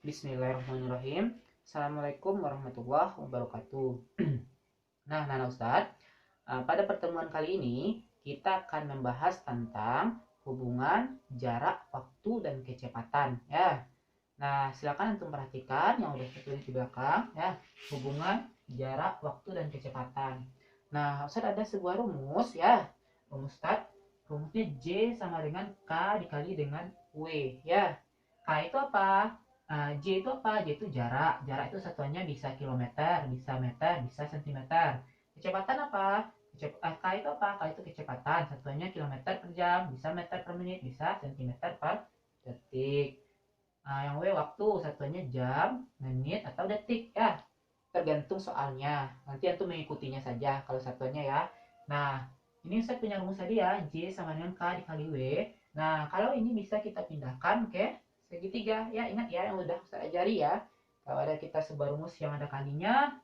Bismillahirrahmanirrahim. Assalamualaikum warahmatullahi wabarakatuh. Nah, Ustadz, pada pertemuan kali ini kita akan membahas tentang hubungan jarak, waktu, dan kecepatan. Ya. Nah, silakan antum perhatikan yang udah tertulis di belakang. Ya, hubungan jarak, waktu, dan kecepatan. Nah, Ustadz ada sebuah rumus ya. Rumusnya J sama dengan K dikali dengan W. Ya, K itu apa? J itu apa? J itu jarak. Jarak itu satuannya bisa kilometer, bisa meter, bisa sentimeter. Kecepatan apa? K itu apa? K itu kecepatan. Satuannya kilometer per jam, bisa meter per menit, bisa sentimeter per detik. Yang W waktu, satuannya jam, menit, atau detik ya. Tergantung soalnya. Nanti antum mengikutinya saja kalau satuannya ya. Nah, ini saya punya rumus tadi ya. J sama dengan K dikali W. Nah, kalau ini bisa kita pindahkan ke segitiga. Ya, ingat ya yang udah saya ajari ya. Kalau ada kita sebuah rumus yang ada kalinya,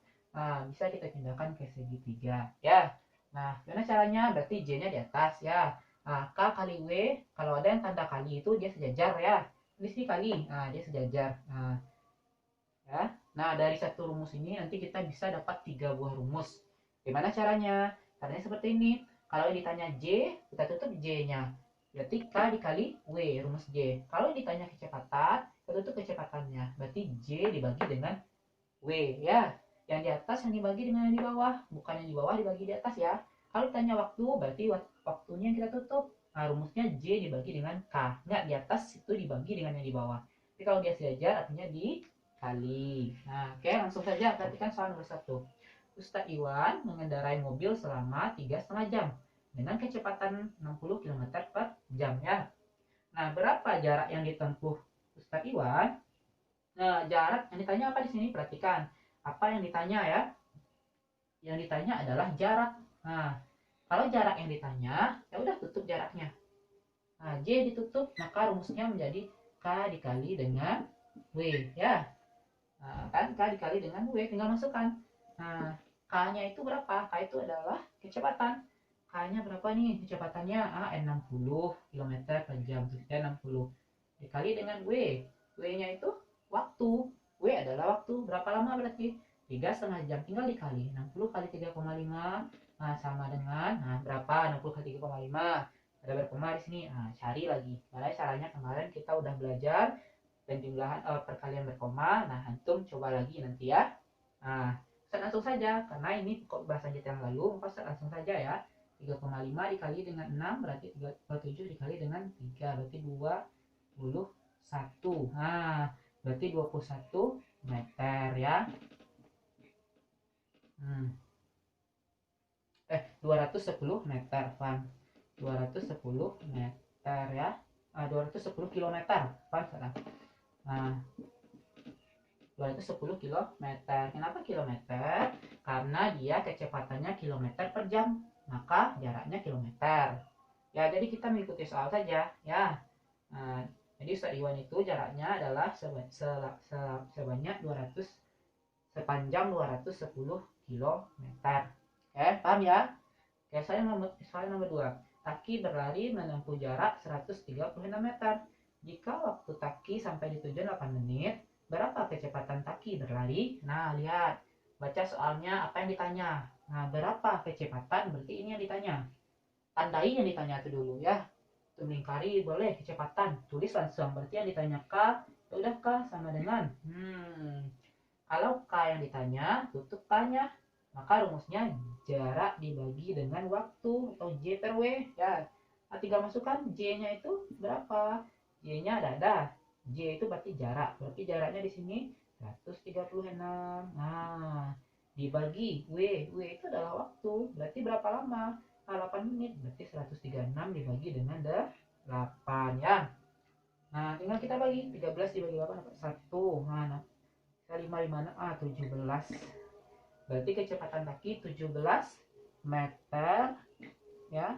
bisa kita pindahkan ke segitiga. Ya. Nah, gimana caranya? Berarti J-nya di atas ya. K kali W, kalau ada yang tanda kali itu dia sejajar ya. Di sini kali, dia sejajar. Ya. Nah, dari satu rumus ini nanti kita bisa dapat 3 buah rumus. Gimana caranya? Caranya seperti ini. Kalau ditanya J, kita tutup J-nya. Berarti K dikali W, rumus J. Kalau ditanya kecepatan, kita tutup kecepatannya. Berarti J dibagi dengan W, ya. Yang di atas yang dibagi dengan yang di bawah. Bukan yang di bawah dibagi di atas ya. Kalau ditanya waktu, berarti waktunya yang kita tutup. Nah, rumusnya J dibagi dengan K. Nggak, di atas itu dibagi dengan yang di bawah. Tapi kalau dia sejajar, artinya dikali. Nah, oke, langsung saja perhatikan soal nomor 1. Ustadz Iwan mengendarai mobil selama 3,5 jam dengan kecepatan 60 km per jam ya. Nah, berapa jarak yang ditempuh Ustadz Iwan? Nah, jarak yang ditanya apa di sini? Perhatikan. Apa yang ditanya ya? Yang ditanya adalah jarak. Nah, kalau jarak yang ditanya, ya udah tutup jaraknya. Nah, J ditutup, maka rumusnya menjadi K dikali dengan W ya. Nah, kan K dikali dengan W, tinggal masukkan. Nah, K-nya itu berapa? K itu adalah kecepatan. K-nya berapa nih? Kecepatannya 60 km per jam. 60 dikali dengan W. W-nya itu waktu. W adalah waktu. Berapa lama berarti? 3,5 jam. Tinggal dikali. 60 kali 3,5. Nah, sama dengan, berapa? 60 kali 3,5. Ada berapa di sini? Nah, cari lagi. Karena caranya kemarin kita udah belajar penjumlahan perkalian berkoma. Nah, antum coba lagi nanti ya. Nah, Ustaz langsung saja karena ini kok bahasa kita yang lalu, maka Ustaz langsung saja ya. 3,5 dikali dengan 6 berarti 37 dikali dengan 3 berarti 21. Nah, berarti 21 meter ya. 210 meter, Pan. 210 meter ya. 210 kilometer, Pan sekarang. Nah, 210 kilometer. Kenapa kilometer? Karena dia kecepatannya kilometer per jam. Maka jaraknya kilometer. Ya, jadi kita mengikuti soal saja. Ya. Nah, jadi Ustaz Iwan itu jaraknya adalah sebanyak 200 sepanjang 210 kilometer. Paham ya? Oke, soal nomor 2. Taki berlari menempuh jarak 136 meter. Jika waktu Taki sampai di tujuan 8 menit, berapa kecepatan Taki berlari? Nah, lihat. Baca soalnya apa yang ditanya. Nah, berapa kecepatan? Berarti ini yang ditanya. Tandai yang ditanya itu dulu ya. Itu melingkari boleh kecepatan. Tulis langsung. Berarti yang ditanya K, ya udah K sama dengan. Kalau K yang ditanya, tutup K-nya. Maka rumusnya jarak dibagi dengan waktu atau J per W ya. Tinggal masukkan J-nya itu berapa? J-nya ada. J itu berarti jarak. Berarti jaraknya di sini 136. Nah, dibagi W. W itu adalah waktu. Berarti berapa lama? 8 menit. Berarti 136 dibagi dengan 8 ya. Nah, tinggal kita bagi 13 dibagi 8 dapat 1. Nah, 5 17. Berarti kecepatan kaki 17 meter ya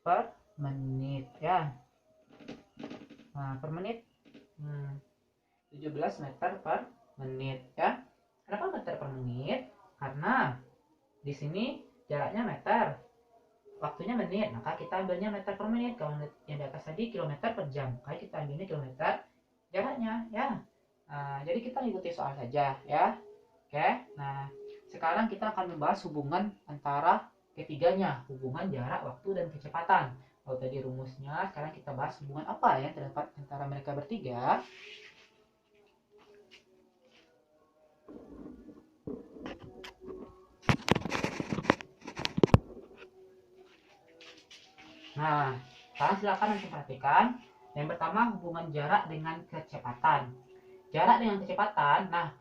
per menit ya. Nah, per menit 17 meter per menit ya. Kenapa meter per menit? Karena di sini jaraknya meter, waktunya menit, maka kita ambilnya meter per menit. Kalau yang di atas tadi kilometer per jam, maka kita ambilnya kilometer jaraknya ya. Jadi kita ikuti soal saja ya. Oke. Nah, sekarang kita akan membahas hubungan antara ketiganya, hubungan jarak, waktu, dan kecepatan. Kalau tadi rumusnya, sekarang kita bahas hubungan apa ya terdapat antara mereka bertiga. Nah, sekarang silakan langsung perhatikan. Yang pertama hubungan jarak dengan kecepatan. Jarak dengan kecepatan. Nah,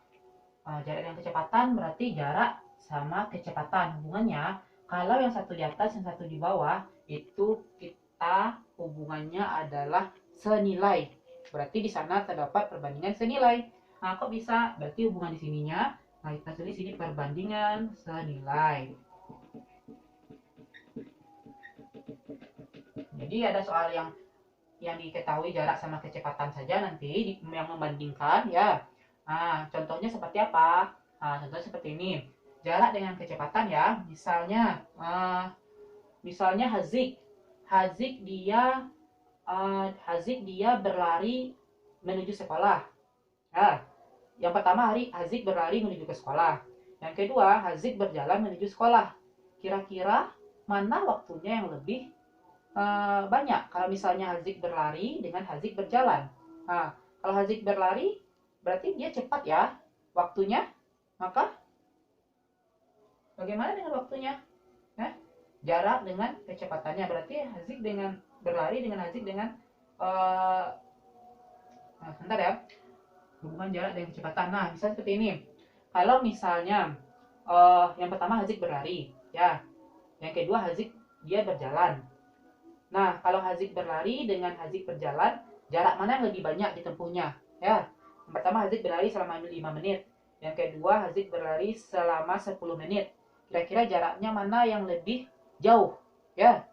jarak dengan kecepatan berarti jarak sama kecepatan. Hubungannya kalau yang satu di atas, yang satu di bawah, itu kita hubungannya adalah senilai. Berarti di sana terdapat perbandingan senilai. Nah, kok bisa? Berarti hubungan di sininya, nah kita tulis sini perbandingan senilai. Jadi ada soal yang diketahui jarak sama kecepatan saja nanti yang membandingkan ya. Nah, contohnya seperti apa? Nah, contohnya seperti ini. Jarak dengan kecepatan ya. Misalnya Hazik. Hazik dia berlari menuju sekolah. Nah, yang pertama Hazik berlari menuju ke sekolah. Yang kedua, Hazik berjalan menuju sekolah. Kira-kira mana waktunya yang lebih banyak kalau misalnya Hazik berlari dengan Hazik berjalan? Nah, kalau Hazik berlari berarti dia cepat ya waktunya, maka bagaimana dengan waktunya? Nah, jarak dengan kecepatannya berarti Hazik dengan berlari dengan Hazik dengan sebentar ya, hubungan jarak dengan kecepatan. Nah, bisa seperti ini. Kalau misalnya yang pertama Hazik berlari ya, yang kedua Hazik dia berjalan. Nah, kalau Hazik berlari dengan Hazik berjalan, jarak mana yang lebih banyak ditempuhnya? Ya, yang pertama Hazik berlari selama 5 menit. Yang kedua Hazik berlari selama 10 menit. Kira-kira jaraknya mana yang lebih jauh? Ya,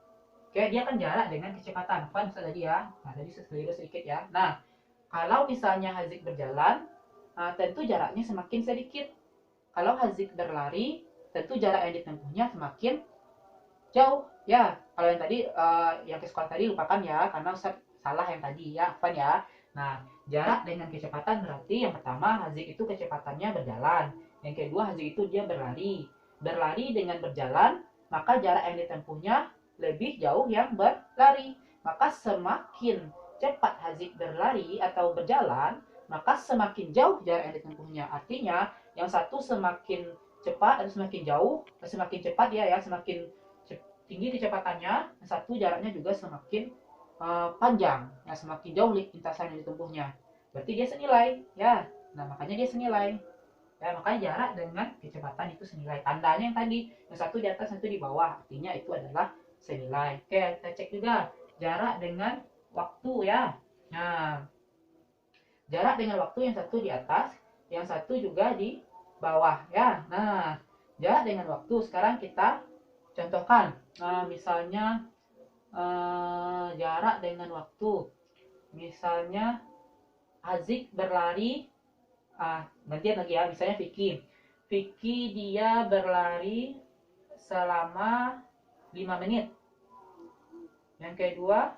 oke, dia kan jarak dengan kecepatan. Kan bisa tadi ya. Nah, tadi keliru sedikit ya. Nah, kalau misalnya Hazik berjalan, tentu jaraknya semakin sedikit. Kalau Hazik berlari, tentu jarak yang ditempuhnya semakin jauh ya. Kalau yang tadi yang ke sekolah tadi lupakan ya, karena Ustaz salah yang tadi ya, Afan ya. Nah, jarak dengan kecepatan berarti yang pertama Hazik itu kecepatannya berjalan, yang kedua Hazik itu dia berlari dengan berjalan, maka jarak yang ditempuhnya lebih jauh yang berlari. Maka semakin cepat Hazik berlari atau berjalan, maka semakin jauh jarak yang ditempuhnya. Artinya yang satu semakin cepat atau semakin jauh, semakin cepat ya, semakin tinggi kecepatannya, yang satu jaraknya juga semakin panjang, ya semakin jauh lintasan yang ditempuhnya. Berarti dia senilai, ya. Nah, makanya dia senilai. Ya, makanya jarak dengan kecepatan itu senilai. Tandanya yang tadi, yang satu di atas, satu di bawah, artinya itu adalah senilai. Oke, kita cek juga jarak dengan waktu ya. Nah, jarak dengan waktu yang satu di atas, yang satu juga di bawah ya. Nah, jarak dengan waktu sekarang kita contohkan. Misalnya jarak dengan waktu. Misalnya Hazik berlari, gantian lagi ya, misalnya Vicky. Vicky dia berlari selama 5 menit. Yang kedua,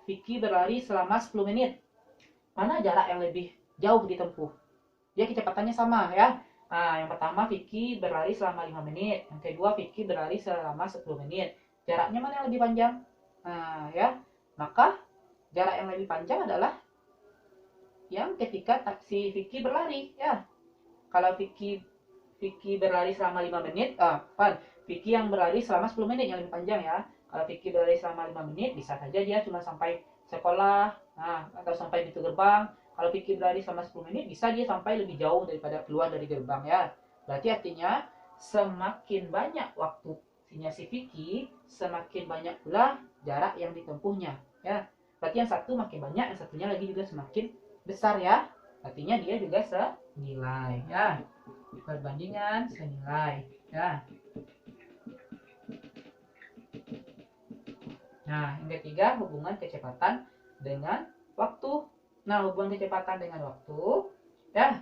Vicky berlari selama 10 menit. Mana jarak yang lebih jauh ditempuh? Dia kecepatannya sama ya. Nah, yang pertama Vicky berlari selama 5 menit, yang kedua Vicky berlari selama 10 menit. Jaraknya mana yang lebih panjang? Nah, ya. Maka jarak yang lebih panjang adalah yang ketika si Vicky berlari ya. Kalau Vicky berlari selama 5 menit, Vicky yang berlari selama 10 menit yang lebih panjang ya. Kalau Vicky berlari selama 5 menit, bisa saja dia cuma sampai sekolah, atau sampai pintu gerbang. Kalau Vicky berlari selama 10 menit, bisa dia sampai lebih jauh daripada keluar dari gerbang ya. Berarti artinya semakin banyak waktu si Vicky, semakin banyak pula jarak yang ditempuhnya ya. Berarti yang satu makin banyak, yang satunya lagi juga semakin besar ya. Artinya dia juga senilai ya. Perbandingan senilai ya. Nah, yang ketiga hubungan kecepatan dengan waktu. Nah, hubungan kecepatan dengan waktu ya.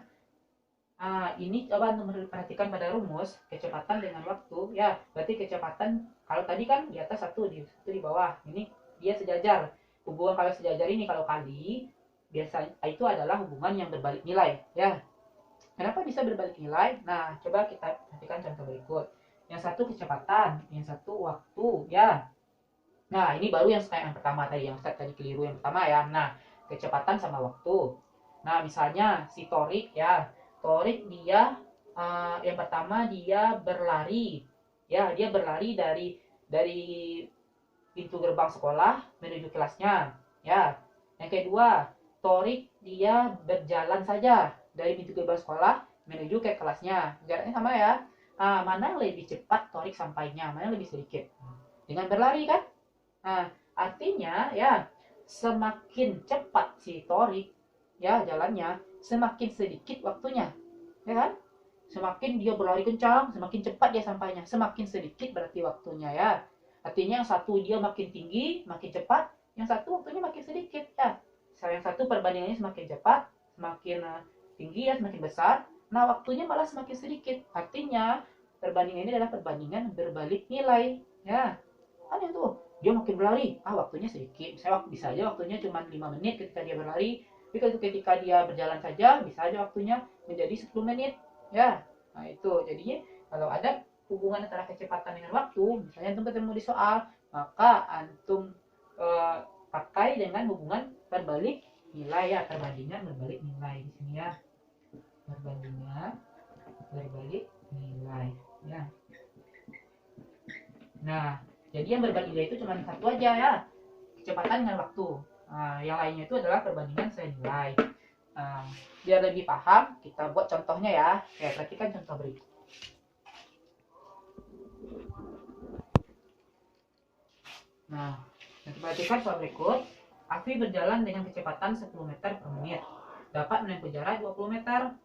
Ini coba perhatikan pada rumus kecepatan dengan waktu ya. Berarti kecepatan kalau tadi kan di atas satu di bawah. Ini dia sejajar. hubungan kalau sejajar ini kalau kali biasanya itu adalah hubungan yang berbalik nilai ya. Kenapa bisa berbalik nilai? Nah, coba kita perhatikan contoh berikut. Yang satu kecepatan, yang satu waktu ya. Nah, ini baru yang kayak yang pertama tadi, yang saya tadi keliru yang pertama ya. Nah, kecepatan sama waktu. Nah, misalnya si Torik ya. Torik dia yang pertama dia berlari. Ya, dia berlari dari pintu gerbang sekolah menuju kelasnya. Ya. Yang kedua, Torik dia berjalan saja dari pintu gerbang sekolah menuju ke kelasnya. Jaraknya sama ya. Mana yang lebih cepat Torik sampainya? Mana yang lebih sedikit? Dengan berlari kan? Nah, artinya ya semakin cepat si Torik ya jalannya, semakin sedikit waktunya. Ya kan? Semakin dia berlari kencang, semakin cepat dia sampainya. Semakin sedikit berarti waktunya ya. Artinya yang satu dia makin tinggi, makin cepat, yang satu waktunya makin sedikit ya. Yang satu perbandingannya semakin cepat, semakin tinggi ya, semakin besar. Nah, waktunya malah semakin sedikit. Artinya perbandingan ini adalah perbandingan berbalik nilai ya. Aneh tuh, dia makin berlari, waktunya sedikit. Misalnya bisa aja waktunya cuma 5 menit ketika dia berlari, tapi ketika dia berjalan saja bisa aja waktunya menjadi 10 menit ya. Nah itu jadinya kalau ada hubungan antara kecepatan dengan waktu, misalnya antum ketemu di soal, maka antum pakai dengan hubungan berbalik nilai ya, perbandingan berbalik nilai di sini ya, perbandingan berbalik nilai ya. Nah, jadi yang berbalik nilai itu cuma satu aja ya, kecepatan dengan waktu. Yang lainnya itu adalah perbandingan senilai. Biar lebih paham, kita buat contohnya ya. Oke, perhatikan contoh berikut. Nah, perhatikan soal berikut. Afi berjalan dengan kecepatan 10 meter per menit. Dapat menempuh jarak 20 meter.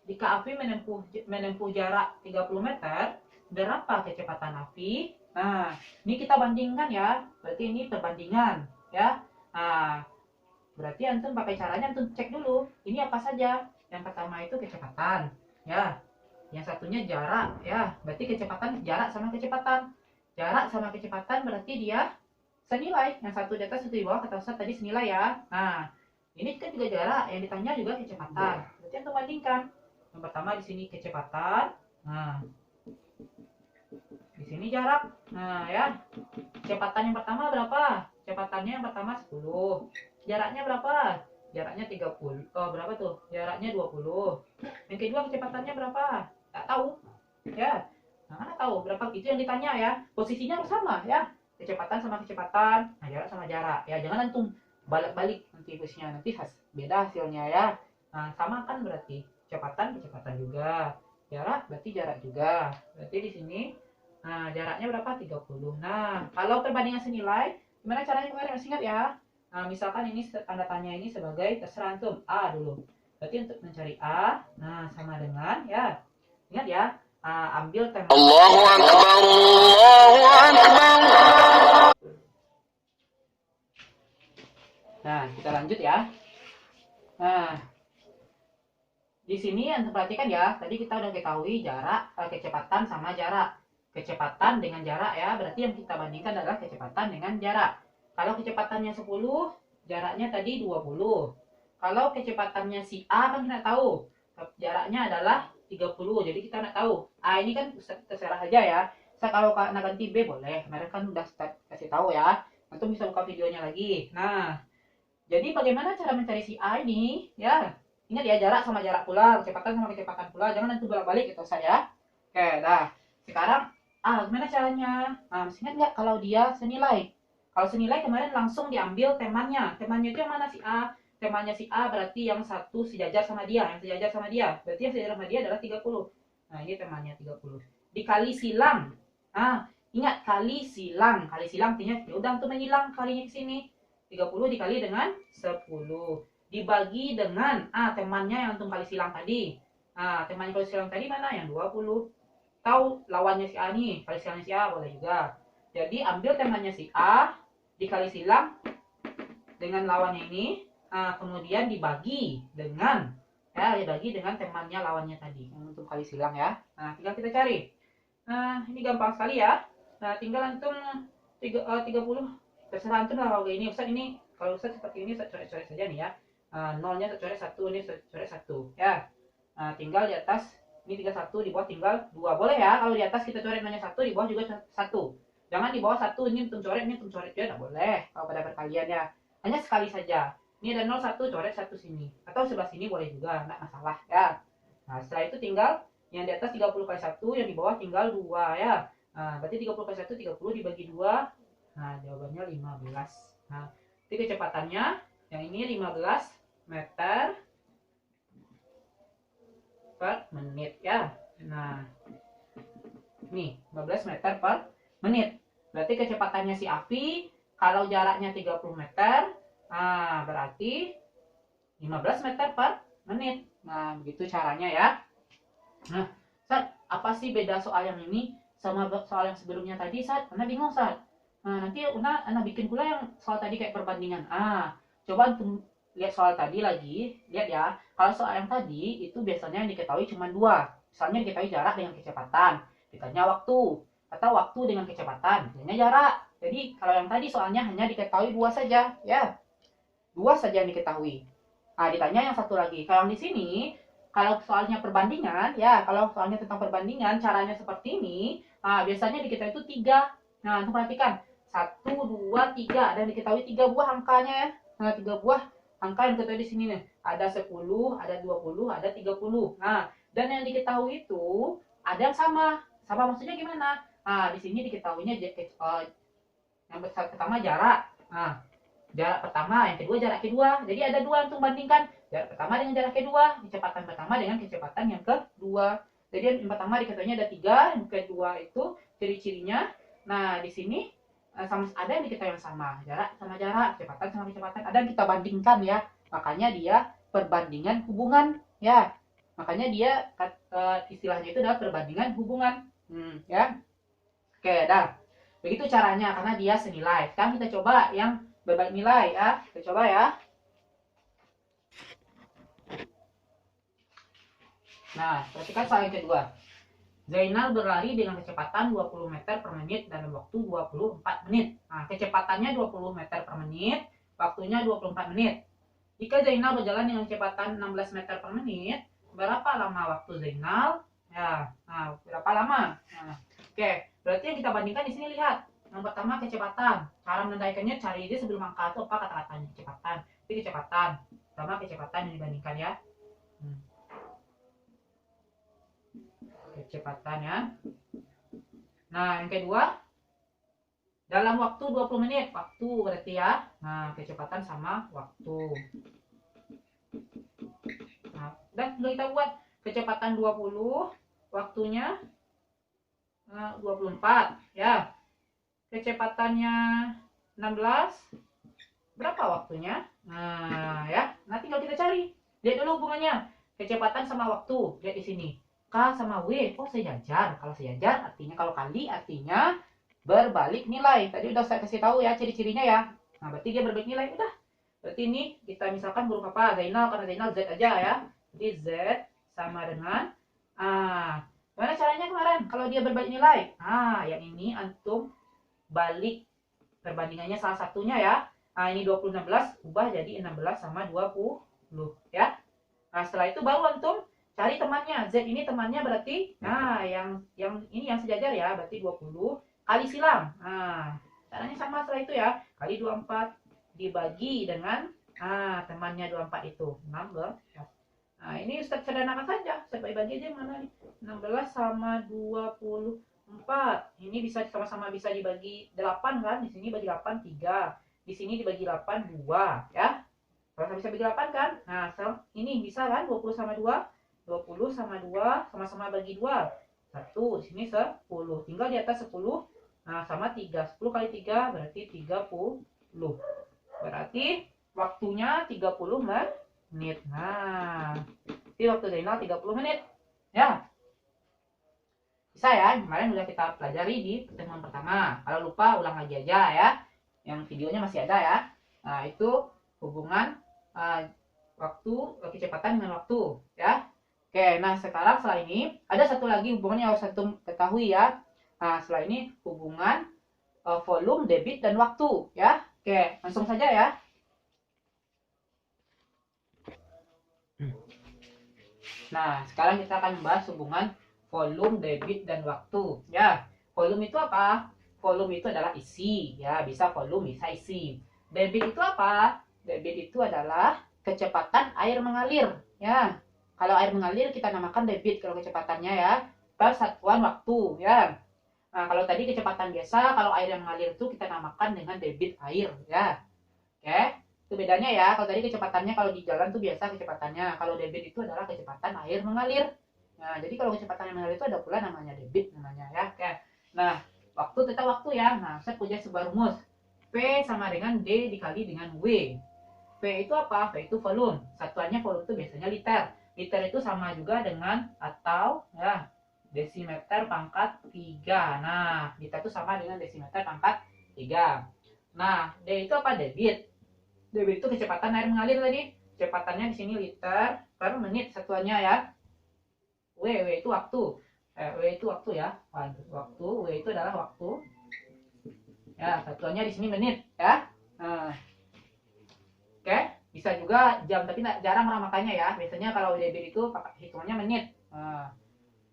Jika Afi menempuh jarak 30 meter, berapa kecepatan Afi? Nah, ini kita bandingkan ya. Berarti ini perbandingan ya. Nah, berarti antum pakai caranya antum cek dulu. Ini apa saja? Yang pertama itu kecepatan ya. Yang satunya jarak ya. Berarti kecepatan, jarak sama kecepatan. Jarak sama kecepatan berarti dia senilai. Yang satu di atas, satu di bawah, kata Ustaz tadi senilai ya. Nah, ini kan juga jarak, yang ditanya juga kecepatan. Berarti antum bandingkan. Yang pertama di sini kecepatan. Nah, di sini jarak. Nah, ya. Kecepatan yang pertama berapa? Kecepatannya yang pertama 10. Jaraknya berapa? Jaraknya 30. Oh, berapa tuh? Jaraknya 20. Yang kedua kecepatannya berapa? Tak tahu. Ya. Nah, mana tahu berapa itu yang ditanya ya. Posisinya harus sama ya. Kecepatan sama kecepatan, nah jarak sama jarak. Ya, jangan antum balik-balik nanti posisinya, nanti beda hasilnya ya. Nah, sama kan berarti. Kecepatan juga. Jarak berarti jarak juga. Berarti di sini jaraknya berapa? 30. Nah, kalau perbandingan senilai, gimana caranya kemarin masih ingat ya? Nah, misalkan ini tanda tanya ini sebagai terserah antum A dulu. Berarti untuk mencari A, nah sama dengan ya. Ingat ya, ambil tema. Allahu Akbar, Allahu Akbar. Nah, kita lanjut ya. Nah, di sini antum perhatikan ya, tadi kita udah ketahui jarak, kecepatan sama jarak. Kecepatan dengan jarak ya, berarti yang kita bandingkan adalah kecepatan dengan jarak. Kalau kecepatannya 10, jaraknya tadi 20. Kalau kecepatannya si A kan kita tahu, jaraknya adalah 30, jadi kita nak tahu. Ini kan terserah aja ya. Kalau nak ganti B boleh, mereka kan udah kasih tahu ya. Antum bisa buka videonya lagi. Nah, jadi bagaimana cara mencari si A ini? Ya, ingat ya, jarak sama jarak pula, kecepatan sama kecepatan pula. Jangan nanti bolak-balik gitu saya. Oke, dah. Sekarang gimana caranya? Masih ingat nggak kalau dia senilai? Kalau senilai kemarin langsung diambil temannya. Temannya itu yang mana si A? Temannya si A berarti yang satu sejajar sama dia. Yang sejajar sama dia. Berarti yang sejajar sama dia adalah 30. Nah, ini temannya 30. Dikali silang. Ingat kali silang. Kali silang artinya ya udah untuk menyilang kalinya ke sini. 30 dikali dengan 10. Dibagi dengan temannya yang antum kali silang tadi. Temannya kali silang tadi mana? Yang 20. Tahu lawannya si A nih, kali silangnya si A boleh juga. Jadi ambil temannya si A, dikali silang dengan lawannya ini, kemudian dibagi dengan dibagi dengan temannya lawannya tadi yang untuk kali silang ya. Nah, tinggal kita cari. Nah, ini gampang sekali ya. Nah, tinggal antum 30, terserah antum lah kalau ini. Ustaz ini Kalau Ustaz seperti ini saya coret-coret saja nih ya. Nolnya saya coret 1, ini saya coret 1 ya. Tinggal di atas ini 31, di bawah tinggal 2. Boleh ya kalau di atas kita coret nolnya 1, di bawah juga 1. Jangan di bawah 1 ini untung coret, ini untung coret ya, enggak boleh kalau pada perkalian ya. Hanya sekali saja. Ini ada 0 1 coret 1 sini atau sebelah sini boleh juga, enggak masalah ya. Nah, setelah itu tinggal yang di atas 30 kali 1, yang di bawah tinggal 2 ya. Berarti 30 kali 1 30 dibagi 2. Nah, jawabannya 15. Nah, jadi kecepatannya yang ini 15 meter per menit ya. Nah, nih 15 meter per menit. Berarti kecepatannya si Afi kalau jaraknya 30 meter, berarti 15 meter per menit. Nah, begitu caranya ya. Nah, Sat, apa sih beda soal yang ini sama soal yang sebelumnya tadi, Sat? Karena bingung, Sat. Nah, nanti Una bikin pula yang soal tadi kayak perbandingan. Coba untuk lihat soal tadi lagi, lihat ya. Kalau soal yang tadi itu biasanya yang diketahui cuma dua. Misalnya diketahui jarak dengan kecepatan, ditanya waktu, atau waktu dengan kecepatan, ditanya jarak. Jadi kalau yang tadi soalnya hanya diketahui dua saja, ya. Dua saja yang diketahui. Ditanya yang satu lagi. Kalau yang di sini, kalau soalnya perbandingan, ya, kalau soalnya tentang perbandingan, caranya seperti ini, biasanya diketahui itu 3. Nah, untuk perhatikan. 1, 2, 3. Dan diketahui 3 buah angkanya ya. Nah, 3 buah angka yang diketahui di sini nih. Ada 10, ada 20, ada 30. Nah, dan yang diketahui itu ada yang sama. Sama maksudnya gimana? Di sini diketahuinya yang pertama jarak. Jarak pertama, yang kedua jarak kedua. Jadi ada dua untuk bandingkan. Jarak pertama dengan jarak kedua, kecepatan pertama dengan kecepatan yang kedua. Jadi yang pertama diketahuinya ada 3, yang kedua itu ciri-cirinya. Nah, di sini sama ada yang diketahui yang sama, jarak sama jarak, kecepatan sama kecepatan. Ada yang kita bandingkan ya. Makanya dia perbandingan hubungan ya. Makanya dia istilahnya itu adalah perbandingan hubungan. Ya. Oke, dah. Begitu caranya karena dia senilai. Sekarang kita coba yang berbalik nilai ya. Kita coba ya. Nah, perhatikan soal yang kedua. Zainal berlari dengan kecepatan 20 meter per menit dalam waktu 24 menit. Nah, kecepatannya 20 meter per menit, waktunya 24 menit. Jika Zainal berjalan dengan kecepatan 16 meter per menit, berapa lama waktu Zainal? Ya, berapa lama? Oke, berarti yang kita bandingkan di sini lihat. Yang pertama kecepatan. Cara menandaikannya cari dia sebelum angka itu apa kata-katanya kecepatan. Ini kecepatan. Pertama kecepatan yang dibandingkan ya. Kecepatan ya. Nah, yang kedua dalam waktu 20 menit. Waktu berarti ya. Nah, kecepatan sama waktu. Nah, dan sudah kita buat kecepatan 20, waktunya 24 ya. Kecepatannya 16, berapa waktunya? Nah, ya. Nah, tinggal kita cari. Lihat dulu hubungannya. Kecepatan sama waktu. Lihat di sini. K sama W. Oh, sejajar. Kalau sejajar artinya kalau kali artinya berbalik nilai. Tadi udah saya kasih tahu ya ciri-cirinya ya. Nah, berarti dia berbalik nilai. Udah. Berarti ini kita misalkan huruf apa? Zainal, karena Zainal Z aja ya. Jadi Z sama dengan gimana caranya kemarin? Kalau dia berbalik nilai. Yang ini antum balik perbandingannya salah satunya ya. Ini 20 16 ubah jadi 16 sama 20 ya. Nah, setelah itu baru antum cari temannya. Z ini temannya berarti yang ini yang sejajar ya, berarti 20 kali silang. Caranya sama setelah itu ya. Kali 24 dibagi dengan temannya 24 itu 16. Nah, ini Ustaz sederhanakan saja. Saya bagi aja mana nih? 16 sama 24. Ini bisa sama-sama bisa dibagi 8 kan? Di sini bagi 8 3. Di sini dibagi 8 2 ya. Kalau bisa bagi 8 kan? Nah, ini bisa kan 20 sama 2? 20 sama 2 sama-sama bagi 2. 1, di sini 10. Tinggal di atas 10. Nah, sama 3. 10 kali 3 berarti 30. Berarti waktunya 30 menit. Nah, jadi waktu Zainal 30 menit. Ya. Bisa ya, kemarin udah kita pelajari di pertemuan pertama. Kalau lupa ulang lagi aja ya. Yang videonya masih ada ya. Nah, itu hubungan waktu, kecepatan dengan waktu ya. Oke, nah sekarang setelah ini ada satu lagi hubungan yang harus antum ketahui ya. Nah, setelah ini hubungan volume, debit dan waktu ya. Oke, langsung saja ya. Nah, sekarang kita akan membahas hubungan volume, debit, dan waktu. Ya, volume itu apa? Volume itu adalah isi. Ya, bisa volume, bisa isi. Debit itu apa? Debit itu adalah kecepatan air mengalir. Ya, kalau air mengalir kita namakan debit kalau kecepatannya ya. Per satuan waktu. Ya. Nah, kalau tadi kecepatan biasa, kalau air yang mengalir itu kita namakan dengan debit air. Ya. Oke, itu bedanya ya. Kalau tadi kecepatannya kalau di jalan tuh biasa kecepatannya. Kalau debit itu adalah kecepatan air mengalir. Nah, jadi kalau kecepatan air mengalir itu ada pula namanya debit namanya ya. Oke. Nah, waktu tetap waktu ya. Nah, saya punya sebuah rumus. P sama dengan D dikali dengan W. V itu apa? V itu volume. Satuannya volume itu biasanya liter. Liter itu sama juga dengan atau ya desimeter pangkat 3. Nah, liter itu sama dengan desimeter pangkat 3. Nah, D itu apa? Debit. Debit itu kecepatan air mengalir tadi. Kecepatannya di sini liter per menit satuannya ya. W itu waktu. W itu waktu ya. Waktu, W itu adalah waktu. Ya, satuannya di sini menit ya. Nah, oke, bisa juga jam tapi jarang orang makanya ya. Biasanya kalau debit itu hitungannya menit. Nah,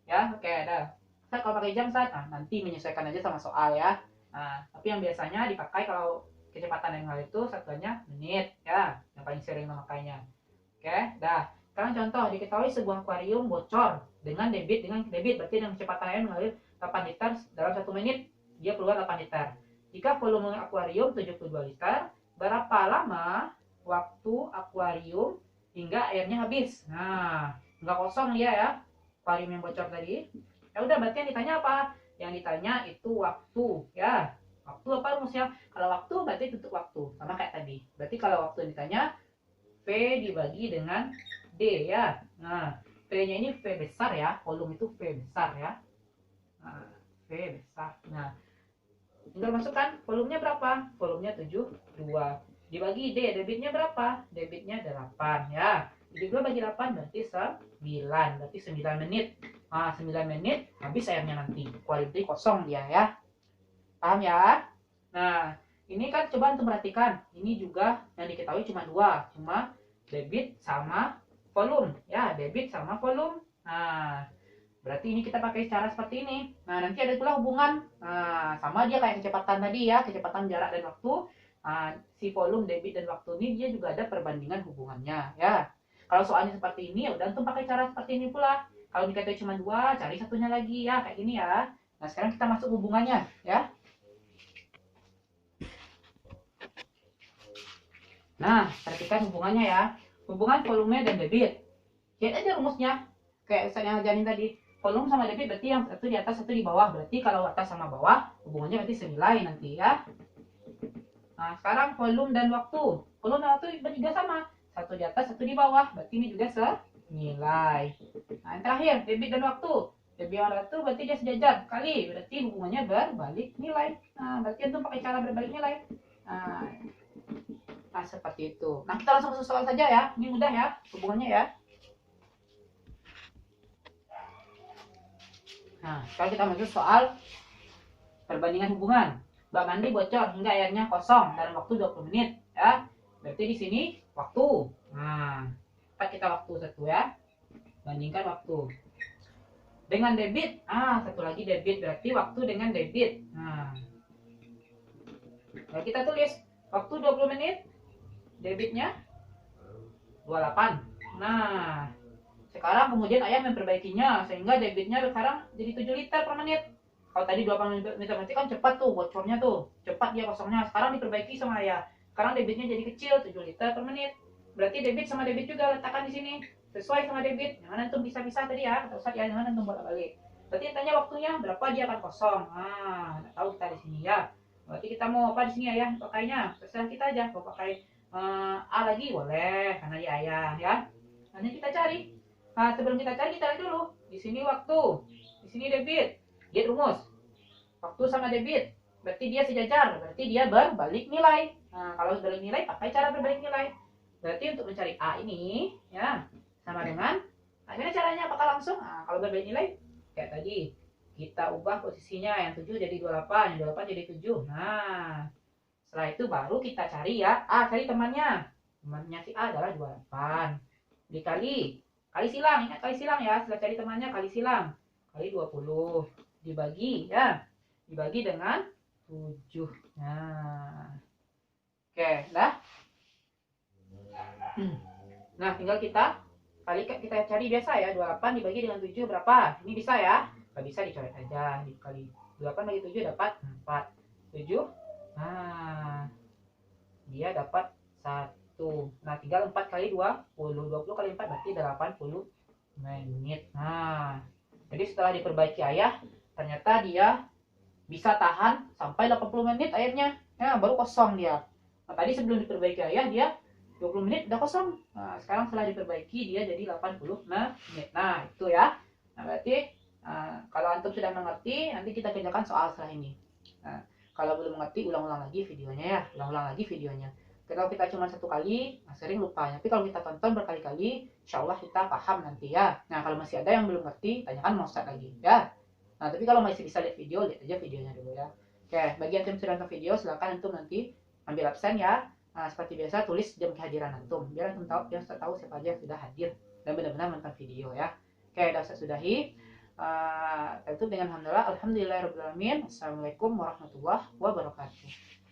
ya, oke, dah. Saya kalau pakai jam saat nanti menyesuaikan aja sama soal ya. Nah, tapi yang biasanya dipakai kalau kecepatan yang mengalir itu satuannya menit ya, yang paling sering memakainya. Oke, dah. Sekarang contoh diketahui sebuah akuarium bocor dengan debit berarti dengan kecepatan air mengalir 8 liter dalam 1 menit dia keluar 8 liter. Jika volume akuarium 72 liter, berapa lama waktu akuarium hingga airnya habis? Nah, nggak kosong dia ya, akuarium yang bocor tadi. Ya udah, berarti yang ditanya apa? Yang ditanya itu waktu ya. Waktu apa rumusnya? Kalau waktu berarti tutup waktu sama kayak tadi. Berarti kalau waktu ditanya P dibagi dengan D ya. Nah, P-nya ini V besar ya, volume itu V besar ya. Nah, V besar. Nah, tinggal masukkan volumenya berapa? Volumenya 72. Dibagi D, debitnya berapa? Debitnya 8 ya. 72 bagi 8 berarti 9. Berarti 9 menit. Nah, 9 menit habis airnya nanti. Kualitas kosong dia ya. Paham ya? Nah, ini kan coba untuk perhatikan. Ini juga yang diketahui cuma dua. Cuma debit sama volume. Ya, debit sama volume. Nah, berarti ini kita pakai cara seperti ini. Nah, nanti ada pula hubungan. Nah, sama dia kayak kecepatan tadi ya. Kecepatan jarak dan waktu. Nah, si volume, debit, dan waktu ini dia juga ada perbandingan hubungannya. Ya, kalau soalnya seperti ini, ya udah antum pakai cara seperti ini pula. Kalau dikatakan cuma dua, cari satunya lagi ya. Kayak gini ya. Nah, sekarang kita masuk hubungannya. Ya. Nah, perhatikan hubungannya ya. Hubungan volume dan debit. Lihat aja rumusnya. Kayak Ustaz yang ajarin tadi. Volume sama debit berarti yang satu di atas, satu di bawah. Berarti kalau atas sama bawah, hubungannya berarti senilai nanti ya. Nah, sekarang volume dan waktu. Volume dan waktu juga sama. Satu di atas, satu di bawah. Berarti ini juga senilai. Nah, yang terakhir, debit dan waktu. Debit dan waktu berarti dia sejajar kali. Berarti hubungannya berbalik nilai. Nah, berarti itu pakai cara berbalik nilai. Nah, seperti itu. Nah, kita langsung masuk soal saja ya. Ini mudah ya hubungannya ya. Nah, sekarang kita masuk soal perbandingan hubungan. Bak mandi bocor hingga airnya kosong dalam waktu 20 menit ya. Berarti di sini waktu. Nah, kita waktu satu ya. Bandingkan waktu. Dengan debit, satu lagi debit berarti waktu dengan debit. Nah, kita tulis waktu 20 menit, debitnya 28. Nah, sekarang kemudian ayah memperbaikinya sehingga debitnya sekarang jadi 7 liter per menit. Kalau tadi 8 liter berarti kan cepat tuh bocornya tuh. Cepat dia kosongnya. Sekarang diperbaiki sama ayah. Sekarang debitnya jadi kecil 7 liter per menit. Berarti debit sama debit juga letakkan di sini. Sesuai sama debit. Jangan antum bisa-bisa tadi ya. Kata Ustaz ya, jangan antum bolak-balik. Berarti tanya waktunya berapa dia akan kosong. Nah, tahu kita di sini ya. Berarti kita mau apa di sini ayah pakainya? Terserah kita aja. Mau pakai A lagi boleh karena dia ayah ya. Nanti kita cari. Nah, sebelum kita cari, kita lihat dulu. Di sini waktu, di sini debit. Lihat rumus. Waktu sama debit, berarti dia sejajar. Berarti dia berbalik nilai. Nah, kalau berbalik nilai, pakai cara berbalik nilai. Berarti untuk mencari A ini, ya, sama dengan, gimana caranya? Apakah langsung? Nah, kalau berbalik nilai, kayak tadi, kita ubah posisinya. Yang 7 jadi 28, yang 28 jadi 7. Nah, setelah itu baru kita cari ya. Cari temannya. Temannya si A adalah 28. Dikali Kali silang, ingat kali silang ya. Setelah cari temannya kali silang. Kali 20. Dibagi ya. Dibagi dengan 7. Nah. Oke, dah. Nah, tinggal kita cari biasa ya. 28 dibagi dengan 7 berapa? Ini bisa ya. Kalau bisa dicoret aja. Dikali 28 bagi 7 dapat 4. 7. Nah, dia dapat 1. Nah, tinggal 4 kali 20. 20 kali 4 berarti 80 menit. Nah, jadi setelah diperbaiki ayah, ternyata dia bisa tahan sampai 80 menit airnya. Ya, baru kosong dia. Nah, tadi sebelum diperbaiki ayah dia 20 menit udah kosong. Nah, sekarang setelah diperbaiki dia jadi 80 menit. Nah, itu ya. Nah, berarti kalau antum sudah mengerti, nanti kita kerjakan soal setelah ini. Nah, kalau belum mengerti, ulang-ulang lagi videonya ya. Ulang-ulang lagi videonya. Kalau kita cuma satu kali, sering lupa. Tapi kalau kita tonton berkali-kali, insya Allah kita paham nanti ya. Nah, kalau masih ada yang belum ngerti, tanyakan mau Ustaz lagi ya. Nah, tapi kalau masih bisa lihat video, lihat aja videonya dulu ya. Oke, bagi yang sudah nonton video, silakan antum nanti ambil absen ya. Nah, seperti biasa tulis jam kehadiran antum, biar antum tahu, biar Ustaz tahu siapa aja yang sudah hadir dan benar-benar menonton video ya. Oke, sudah Ustaz sudahi. Tutup dengan alhamdulillah, alhamdulillahirabbil alamin. Assalamualaikum warahmatullahi wabarakatuh.